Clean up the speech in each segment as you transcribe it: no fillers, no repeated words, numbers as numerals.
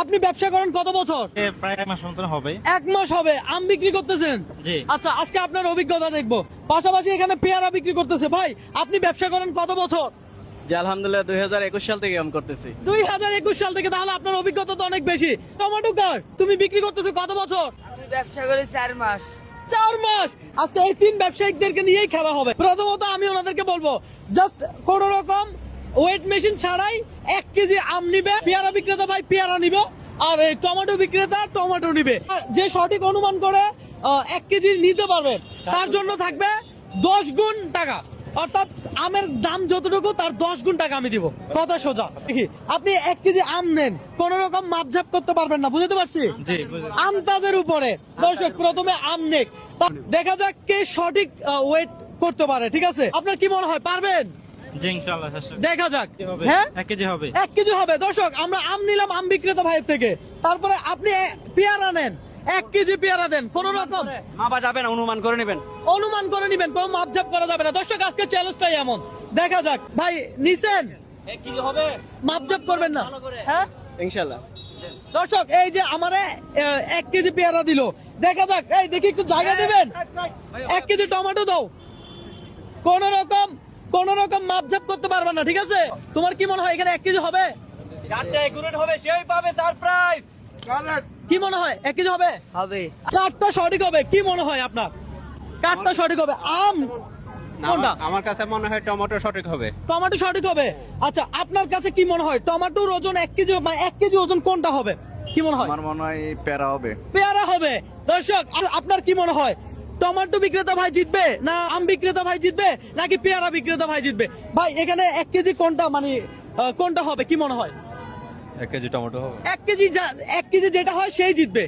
আপনি ব্যবসা করেন কত বছর? প্রায় 1 মাস মতন হবে। 1 মাস হবে আম বিক্রি করতেছেন? জি। আচ্ছা, আজকে আপনার অভিজ্ঞতা দেখবো। পাশাপাশি এখানে পেয়ারা বিক্রি করতেছে। ভাই আপনি ব্যবসা করেন কত বছর? জি আলহামদুলিল্লাহ 2021 সাল থেকে আম করতেছি। 2021 সাল থেকে, তাহলে আপনার অভিজ্ঞতা তো অনেক বেশি। টমেটো গাছ তুমি বিক্রি করতেছো কত বছর? আমি ব্যবসা করি 4 মাস। 4 মাস। আজকে এই 3 ব্যবসায়িকদেরকে নিয়েই খেলা হবে। প্রথমত আমি ওনাদেরকে বলবো, জাস্ট কোন রকম ওয়েট মেশিন ছাড়াই 1 কেজি আম নিবে, পেয়ারা বিক্রেতা ভাই পেয়ারা নিবে, আর এই টমেটো বিক্রেতা টমেটো নিবে। যে সঠিক অনুমান করে 1 কেজি নিতে পারবে তার জন্য থাকবে 10 গুণ টাকা, অর্থাৎ আমের দাম যতটুকু তার 10 গুণ টাকা আমি দিব। কথা সোজা। দেখি আপনি 1 কেজি আম নেন, কোন রকম মাপঝাপ করতে পারবেন না, বুঝতে পারছি? জি। আন্দাজের উপরে। দর্শক প্রথমে আম নেক, দেখা যাক কে সঠিক ওয়েট করতে পারে। ঠিক আছে, আপনার কি মনে হয় পারবেন? জি ইনশাআল্লাহ। দেখা যাক। হবে। হ্যাঁ 1 কেজি হবে। 1 কেজি হবে। দর্শক আমরা আম নিলাম আম বিক্রেতা ভাইয়ের থেকে, তারপরে আপনি পেয়ারা নেন, 1 কেজি পেয়ারা দেন, কোন রকম মাপা যাবে না, অনুমান করে নেবেন। অনুমান করে নিবেন, কোনো মাপঝাপ করা যাবে না। দর্শক আজকে চ্যালেঞ্জটাই এমন। দেখা যাক। ভাই নিছেন? 1 কেজি হবে, মাপঝাপ করবেন না? হ্যাঁ ইনশাআল্লাহ। দর্শক এই যে আমারে 1 কেজি পেয়ারা দিল, দেখা যাক। এই দেখি একটু জায়গা দিবেন। 1 কেজি টমেটো দাও। কোন রকম মাপঝাপ করতে পারবে না, ঠিক আছে? তোমার কি মনে হয় এখানে 1 কেজি হবে? যারটা একুরেট হবে সেই পাবে তার প্রাইস। কি মনে হয় 1 কেজি হবে? হবে। কাঠটা সঠিক হবে, কি মনে হয় আপনার? কাঠটা সঠিক হবে। আম কোনটা? আমার কাছে মনে হয় টমেটো সঠিক হবে। টমেটো সঠিক হবে। আচ্ছা আপনার কাছে কি মনে হয় টমেটোর ওজন 1 কেজি, মানে 1 কেজি ওজন কোনটা হবে? কি মনে হয়? আমার মনে হয় প্যারা হবে। পেয়ারা হবে। দর্শক আপনার কি মনে হয় টমেটো বিক্রেতা ভাই জিতবে, না আম বিক্রেতা ভাই জিতবে, নাকি পেয়ারা বিক্রেতা ভাই জিতবে? ভাই এখানে 1 কেজি কোনটা, মানে কোনটা হবে কি মনে হয়? 1 কেজি টমেটো হবে। 1 কেজি যেটা হয় সেই জিতবে।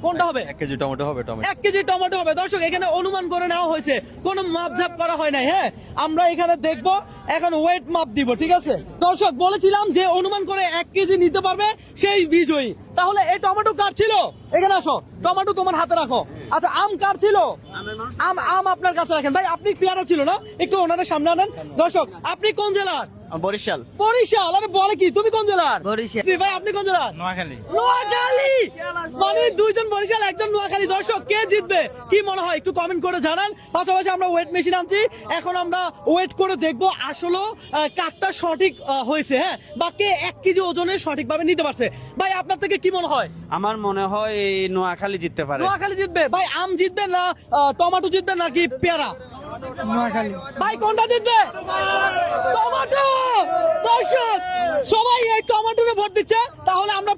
কোনটা হবে? 1 কেজি টমেটো হবে। 1 কেজি টমেটো হবে। দর্শক এখানে অনুমান করে নেওয়া হয়েছে, কোনো মাপঝাপ করা হয় নাই। হ্যাঁ আমরা এখানে দেখবো, এখন ওয়েট মাপ দিব। ঠিক আছে দর্শক, বলেছিলাম যে অনুমান করে 1 কেজি নিতে পারবে সেই বিজয়ী। তাহলে এই টমেটো কার ছিল? এখানে আসো, টমেটো তোমার হাতে রাখো। আচ্ছা আম কার ছিল? আম আপনার কাছে রাখেন। ভাই আপনি পেয়ারা ছিল না, একটু ওনাদের সামনে আনেন। দর্শক আপনি কোন জেলার? বরিশাল। বরিশাল। আরে বলে কি, তুমি কোন জেলার? বরিশাল। জি ভাই আপনি কোন জেলার? নোয়াখালী। নোয়াখালী। মানে 2 জন বরিশাল 1 জন নোয়াখালী। দর্শক কে জিতবে কি মনে হয় একটু কমেন্ট করে জানান। পাশাপাশি আমরা ওয়েট মেশিন আনছি, এখন আমরা ওয়েট করে দেখবো আসলে কাকটা সঠিক হয়েছে, হ্যাঁ, বা কে 1 কেজি ওজনে সঠিকভাবে নিতে পারছে। ভাই আপনার থেকে কি মনে হয়? আমার মনে হয় এই নোয়াখালী জিততে পারে। নোয়াখালী জিতবে। ভাই আম জিতবে না টমেটো জিতবে নাকি পেয়ারা? নোয়াখালী। ভাই কোনটা জিতবে? টমেটো। দর্শক সবাই এই টমেটোরে ভোট দিচ্ছে। তাহলে আমরা